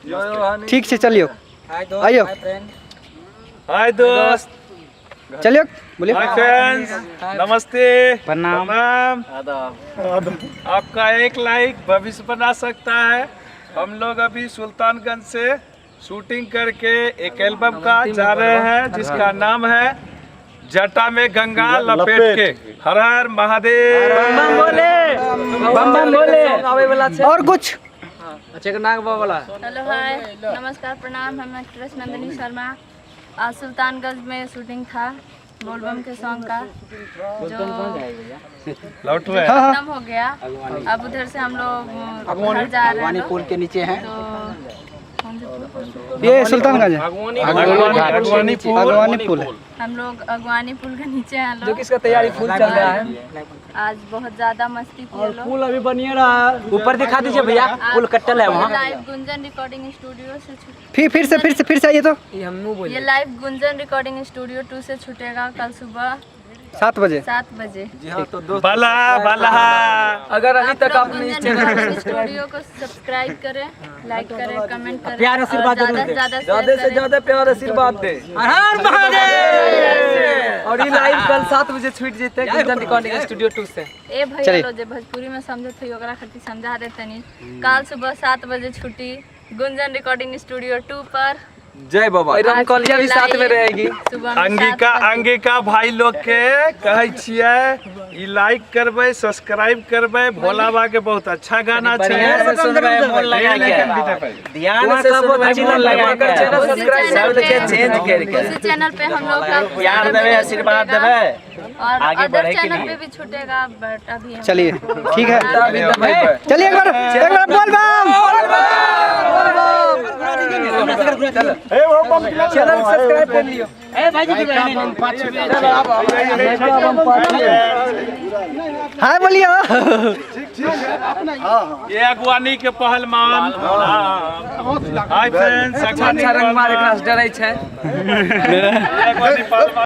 ठीक से चलियो। आइयो। हाय दोस्त, चलियो बोलिए। हाय फ्रेंड्स, नमस्ते, प्रणाम। आदाब। आपका एक लाइक भविष्य बना सकता है। हम लोग अभी सुल्तानगंज से शूटिंग करके एक एल्बम का जा रहे हैं जिसका नाम है जटा में गंगा लपेट के। हर हर महादेव। बम बम बोले। और कुछ हेलो हाय नमस्कार प्रणाम। हम एक्ट्रेस नंदिनी शर्मा। आज सुल्तानगंज में शूटिंग था बोलबम के सॉन्ग का जो लौट रहे हैं। खत्म हो गया। अब उधर से हम लोग घर जा रहे हैं। पुल के नीचे हैं। तो ये सुल्तानगंज है। अगवानी पुल। हम लोग अगवानी पुल के नीचे हैं लोग। किसका तैयारी फुल चल रहा है। आज बहुत ज्यादा मस्ती की लोग। पुल अभी बनिए रहा। ऊपर दिखा दीजिए भैया, पुल कट्टल है वहाँ। लाइव गुंजन रिकॉर्डिंग स्टूडियो से फिर से आइए तो। ये लाइव गुंजन रिकॉर्डिंग स्टूडियो 2 से छूटेगा कल सुबह 7 बजे। 7 बजे। भला भला। अगर अभी तक आपने इस स्टूडियो को सब्सक्राइब करें, लाइक करें, कमेंट करें, प्यार आशीर्वाद ज़्यादा से ज़्यादा ज्यादा से ज्यादा प्यार आशीर्वाद दे। हर महादेव। और ये लाइव कल 7 बजे छूट जेते गुंजन रिकॉर्डिंग स्टूडियो 2 से। ए भैया लो जे भोजपुरी में समझत होई ओकरा खातिर समझा देते नी। कल सुबह 7 बजे छुट्टी गुंजन रिकॉर्डिंग स्टूडियो 2 पर। जय बाबा। और कॉलेज भी साथ में रहेगी। अंगिका भाई लोग के कहै छियै ई लाइक करबै, सब्सक्राइब करबै। भोला बाबा के बहुत अच्छा गाना छै। ध्यान से सुनबै, मन लगा के। ध्यान से सुनबै, मन लगा के। चैनल सब्सक्राइब शब्द के चेंज करके उसी चैनल पे हम लोग का प्यार देवे, आशीर्वाद देवे और आगे अदर बढ़े के चैनल लिए। पे भी छूटेगा बट अभी हम चलिए ठीक है। चलिए एक बार बोल बम। चैनल सब्सक्राइब कर लियो। हाय बोलियो। ये अगवानी के पहलवान। हाय फ्रेंड्स, अच्छा रंग मारे एकरा से डरै छै। अगवानी पहलवान।